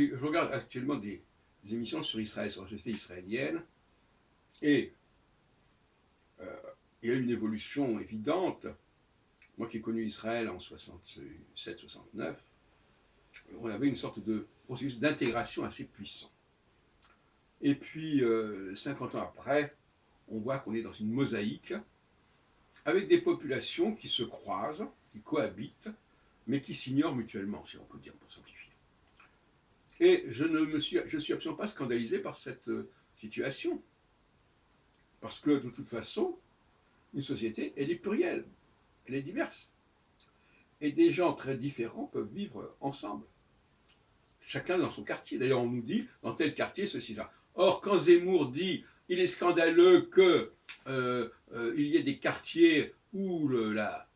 je regarde actuellement des émissions sur Israël, sur la société israélienne, et il y a eu une évolution évidente. Moi qui ai connu Israël en 67-69, on avait une sorte de processus d'intégration assez puissant. Et puis, 50 ans après, on voit qu'on est dans une mosaïque avec des populations qui se croisent, qui cohabitent, mais qui s'ignorent mutuellement, si on peut dire, pour simplifier. Et je suis absolument pas scandalisé par cette situation. Parce que, de toute façon, une société, elle est plurielle, elle est diverse. Et des gens très différents peuvent vivre ensemble. Chacun dans son quartier. D'ailleurs, on nous dit, dans tel quartier, ceci, ça. Or, quand Zemmour dit, il est scandaleux qu'il y ait des quartiers où la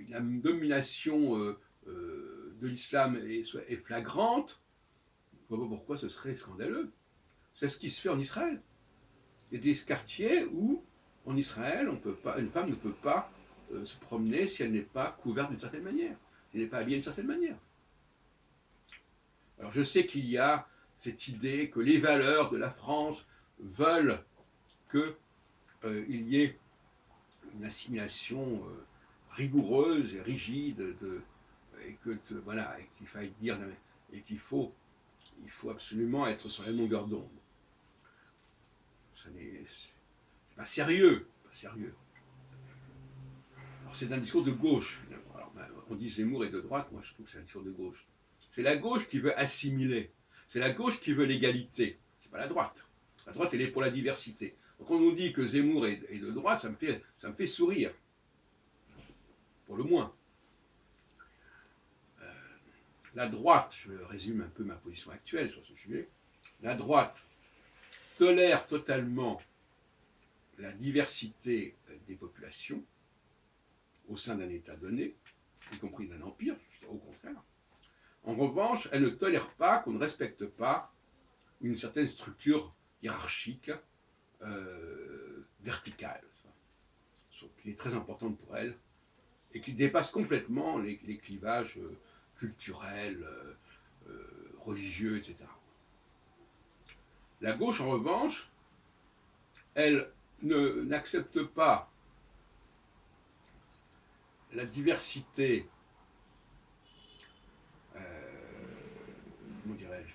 domination de l'islam est flagrante, je ne vois pas pourquoi ce serait scandaleux. C'est ce qui se fait en Israël. Il y a des quartiers où, en Israël, une femme ne peut pas se promener si elle n'est pas couverte d'une certaine manière, si elle n'est pas habillée d'une certaine manière. Alors je sais qu'il y a cette idée que les valeurs de la France veulent qu'il y ait une assimilation rigoureuse et rigide et voilà, et qu'il faille dire et il faut absolument être sur la même longueur d'onde. C'est pas sérieux, pas sérieux. Alors c'est un discours de gauche finalement. Alors, on dit Zemmour est de droite, moi je trouve que c'est un discours de gauche. C'est la gauche qui veut assimiler. C'est la gauche qui veut l'égalité. C'est pas la droite. La droite, elle est pour la diversité. Donc on nous dit que Zemmour est de droite, ça me fait sourire. Pour le moins. La droite, je résume un peu ma position actuelle sur ce sujet, la droite tolère totalement la diversité des populations au sein d'un État donné, y compris d'un empire, au contraire. En revanche, elle ne tolère pas qu'on ne respecte pas une certaine structure hiérarchique verticale, qui est très importante pour elle et qui dépasse complètement les clivages culturels, religieux, etc. La gauche, en revanche, elle n'accepte pas la diversité, comment dirais-je,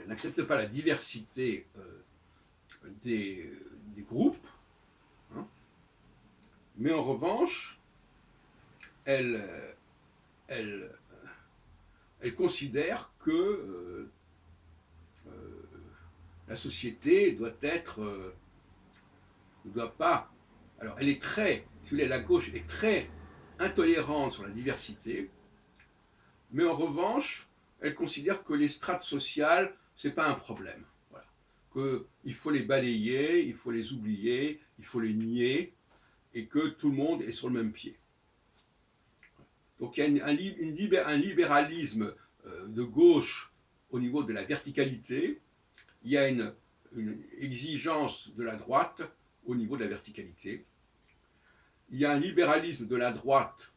elle n'accepte pas la diversité des groupes, hein, mais en revanche, elle considère que la société doit être, ne doit pas. Alors, elle est très, si vous voulez, la gauche est très intolérante sur la diversité, mais en revanche, elle considère que les strates sociales, c'est pas un problème. Voilà. Qu'il faut les balayer, il faut les oublier, il faut les nier, et que tout le monde est sur le même pied. Donc il y a un libéralisme de gauche au niveau de la verticalité, il y a une exigence de la droite au niveau de la verticalité, il y a un libéralisme de la droite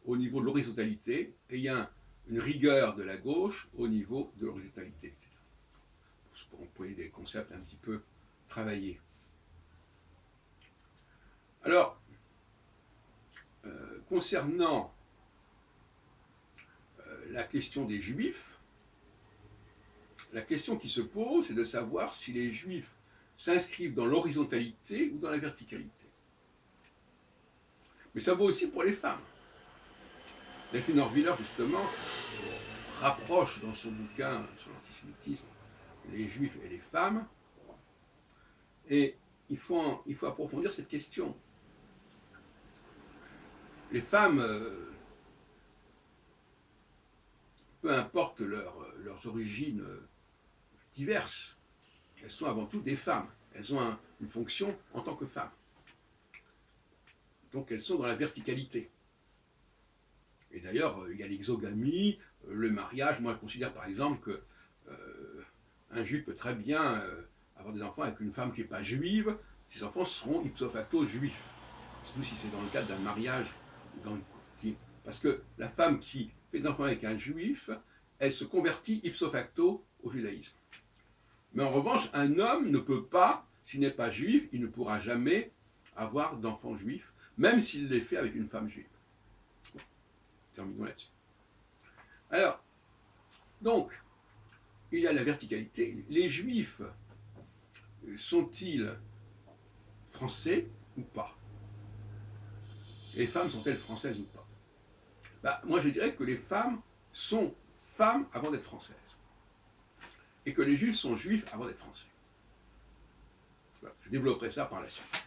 au niveau de l'horizontalité, et il y a une rigueur de la gauche au niveau de l'horizontalité, etc. Pour employer des concepts un petit peu travaillés. Alors, concernant la question des Juifs, la question qui se pose, c'est de savoir si les Juifs s'inscrivent dans l'horizontalité ou dans la verticalité. Mais ça vaut aussi pour les femmes. Delphine Orviller, justement, rapproche dans son bouquin sur l'antisémitisme les Juifs et les femmes, et il faut approfondir cette question. Les femmes, peu importe leurs origines diverses, elles sont avant tout des femmes. Elles ont une fonction en tant que femmes. Donc elles sont dans la verticalité. Et d'ailleurs, il y a l'exogamie, le mariage. Moi, je considère par exemple que un juif peut très bien avoir des enfants avec une femme qui n'est pas juive. Ces enfants seront ipso facto juifs. Surtout si c'est dans le cadre d'un mariage. Parce que la femme qui fait des enfants avec un juif, elle se convertit ipso facto au judaïsme. Mais en revanche, un homme ne peut pas, s'il n'est pas juif, il ne pourra jamais avoir d'enfants juifs, même s'il les fait avec une femme juive. Terminons là-dessus. Alors, donc, il y a la verticalité. Les juifs sont-ils français ou pas? Les femmes sont-elles françaises ou pas? Moi, je dirais que les femmes sont femmes avant d'être françaises. Et que les juifs sont juifs avant d'être français. Voilà, je développerai ça par la suite.